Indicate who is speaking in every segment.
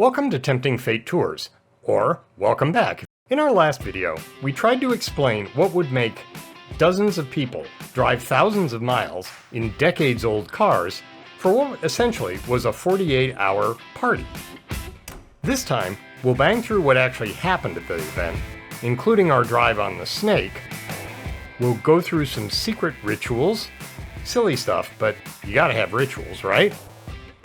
Speaker 1: Welcome to Tempting Fate Tours, or welcome back. In our last video, we tried to explain what would make dozens of people drive thousands of miles in decades-old cars for what essentially was a 48-hour party. This time, we'll bang through what actually happened at the event, including our drive on the Snake. We'll go through some secret rituals, silly stuff, but you gotta have rituals, right?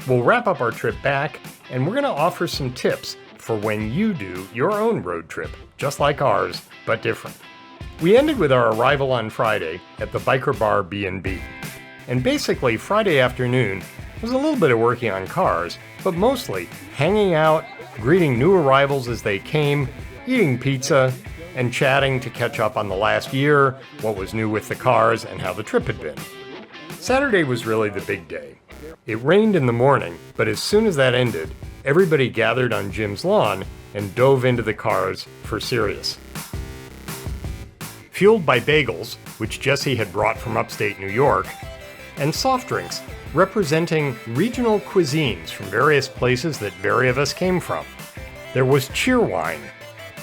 Speaker 1: We'll wrap up our trip back, and we're gonna offer some tips for when you do your own road trip, just like ours, but different. We ended with our arrival on Friday at the Biker Bar B&B. And basically, Friday afternoon was a little bit of working on cars, but mostly hanging out, greeting new arrivals as they came, eating pizza, and chatting to catch up on the last year, what was new with the cars, and how the trip had been. Saturday was really the big day. It rained in the morning, but as soon as that ended, everybody gathered on Jim's lawn and dove into the cars for serious. Fueled by bagels, which Jesse had brought from upstate New York, and soft drinks representing regional cuisines from various places that very of us came from. There was cheerwine,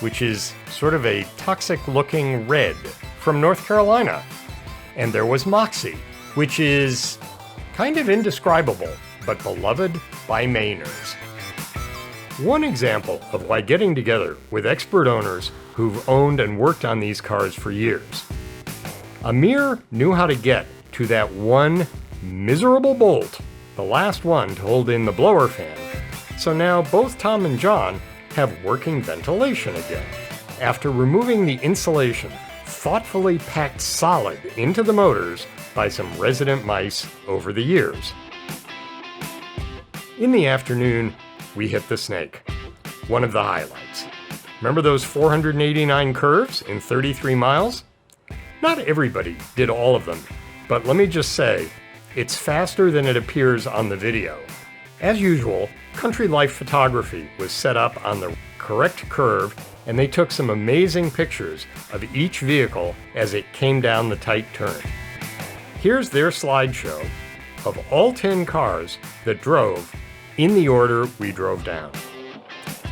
Speaker 1: which is sort of a toxic-looking red from North Carolina. And there was Moxie, which is kind of indescribable, but beloved by Mainers. One example of why getting together with expert owners who've owned and worked on these cars for years. Amir knew how to get to that one miserable bolt, the last one to hold in the blower fan. So now both Tom and John have working ventilation again, after removing the insulation thoughtfully packed solid into the motors by some resident mice over the years. In the afternoon, we hit the Snake, one of the highlights. Remember those 489 curves in 33 miles? Not everybody did all of them, but let me just say, it's faster than it appears on the video. As usual, Country Life Photography was set up on the correct curve, and they took some amazing pictures of each vehicle as it came down the tight turn. Here's their slideshow of all 10 cars that drove in the order we drove down.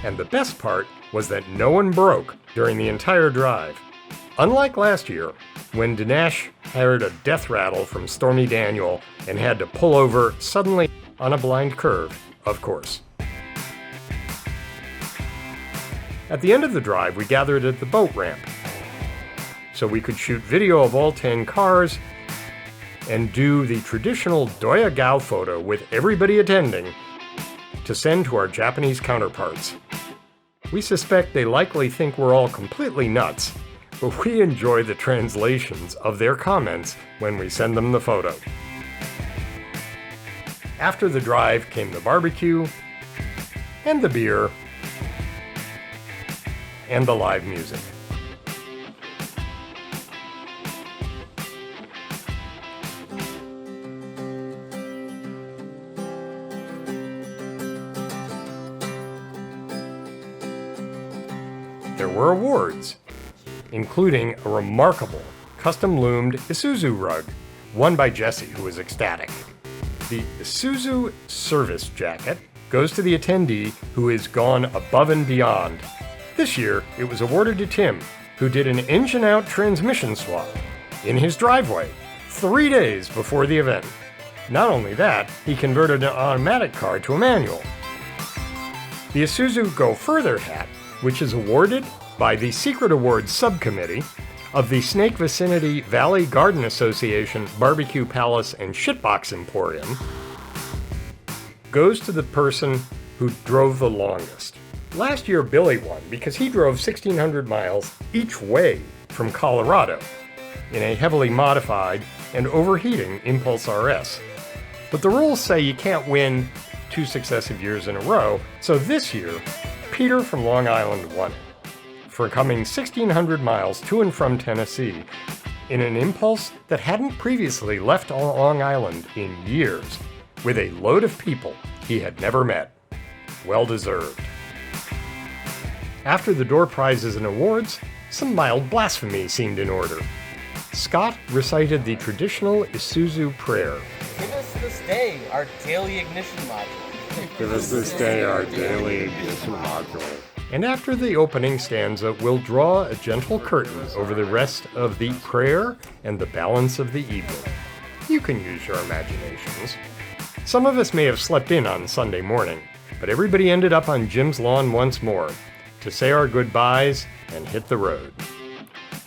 Speaker 1: And the best part was that no one broke during the entire drive. Unlike last year, when Dinesh heard a death rattle from Stormy Daniel and had to pull over suddenly on a blind curve, of course. At the end of the drive, we gathered at the boat ramp, so we could shoot video of all 10 cars and do the traditional Doya Gao photo with everybody attending to send to our Japanese counterparts. We suspect they likely think we're all completely nuts, but we enjoy the translations of their comments when we send them the photo. After the drive came the barbecue, and the beer, and the live music. There were awards, including a remarkable custom-loomed Isuzu rug, won by Jesse, who was ecstatic. The Isuzu service jacket goes to the attendee who has gone above and beyond. This year, it was awarded to Tim, who did an engine-out transmission swap in his driveway 3 days before the event. Not only that, he converted an automatic car to a manual. The Isuzu Go Further hat, which is awarded by the Secret Awards Subcommittee of the Snake Vicinity Valley Garden Association Barbecue Palace and Shitbox Emporium, goes to the person who drove the longest. Last year, Billy won because he drove 1,600 miles each way from Colorado in a heavily modified and overheating Impulse RS. But the rules say you can't win 2 successive years in a row, so this year, Peter from Long Island won it for coming 1,600 miles to and from Tennessee in an Impulse that hadn't previously left Long Island in years, with a load of people he had never met. Well deserved. After the door prizes and awards, some mild blasphemy seemed in order. Scott recited the traditional Isuzu prayer.
Speaker 2: Give us this day our daily ignition module.
Speaker 1: Give us this day our daily ignition module. And after the opening stanza, we'll draw a gentle curtain over the rest of the prayer and the balance of the evening. You can use your imaginations. Some of us may have slept in on Sunday morning, but everybody ended up on Jim's lawn once more to say our goodbyes and hit the road.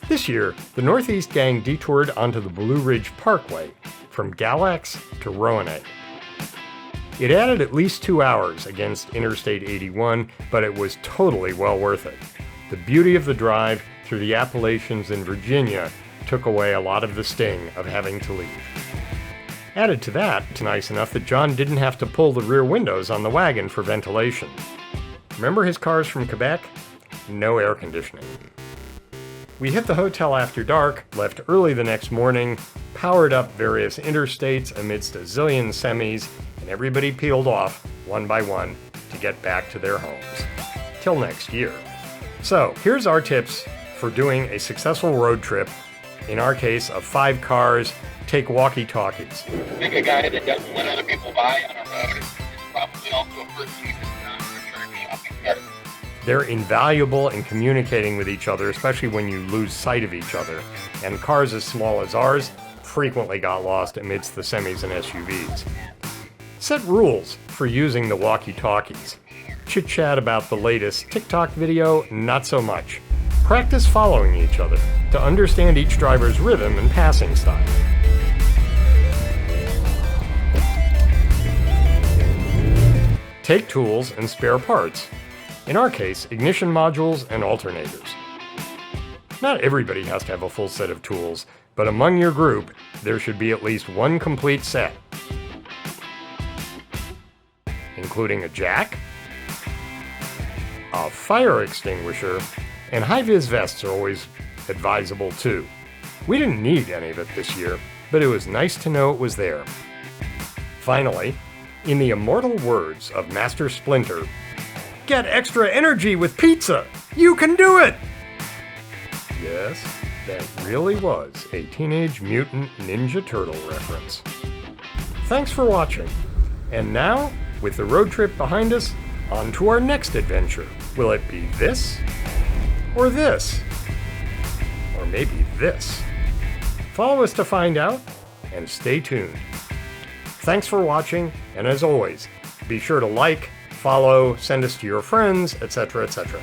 Speaker 1: This year, the Northeast Gang detoured onto the Blue Ridge Parkway from Galax to Roanoke. It added at least 2 hours against Interstate 81, but it was totally well worth it. The beauty of the drive through the Appalachians in Virginia took away a lot of the sting of having to leave. Added to that, it's nice enough that John didn't have to pull the rear windows on the wagon for ventilation. Remember his cars from Quebec? No air conditioning. We hit the hotel after dark, left early the next morning, powered up various interstates amidst a zillion semis, and everybody peeled off, one by one, to get back to their homes. Till next year. So, here's our tips for doing a successful road trip. In our case, of 5 cars, take walkie-talkies.
Speaker 2: Pick a guy that doesn't let other people by on a road. It's probably also a person who can be up and get it.
Speaker 1: They're invaluable in communicating with each other, especially when you lose sight of each other. And cars as small as ours frequently got lost amidst the semis and SUVs. Set rules for using the walkie-talkies. Chit-chat about the latest TikTok video, not so much. Practice following each other to understand each driver's rhythm and passing style. Take tools and spare parts. In our case, ignition modules and alternators. Not everybody has to have a full set of tools, but among your group, there should be at least one complete set, including a jack, a fire extinguisher, and high-vis vests are always advisable too. We didn't need any of it this year, but it was nice to know it was there. Finally, in the immortal words of Master Splinter, get extra energy with pizza! You can do it! Yes, that really was a Teenage Mutant Ninja Turtle reference. Thanks for watching. And now, with the road trip behind us, on to our next adventure. Will it be this? Or this? Or maybe this? Follow us to find out, and stay tuned. Thanks for watching, and as always, be sure to like, follow, send us to your friends, etc., etc.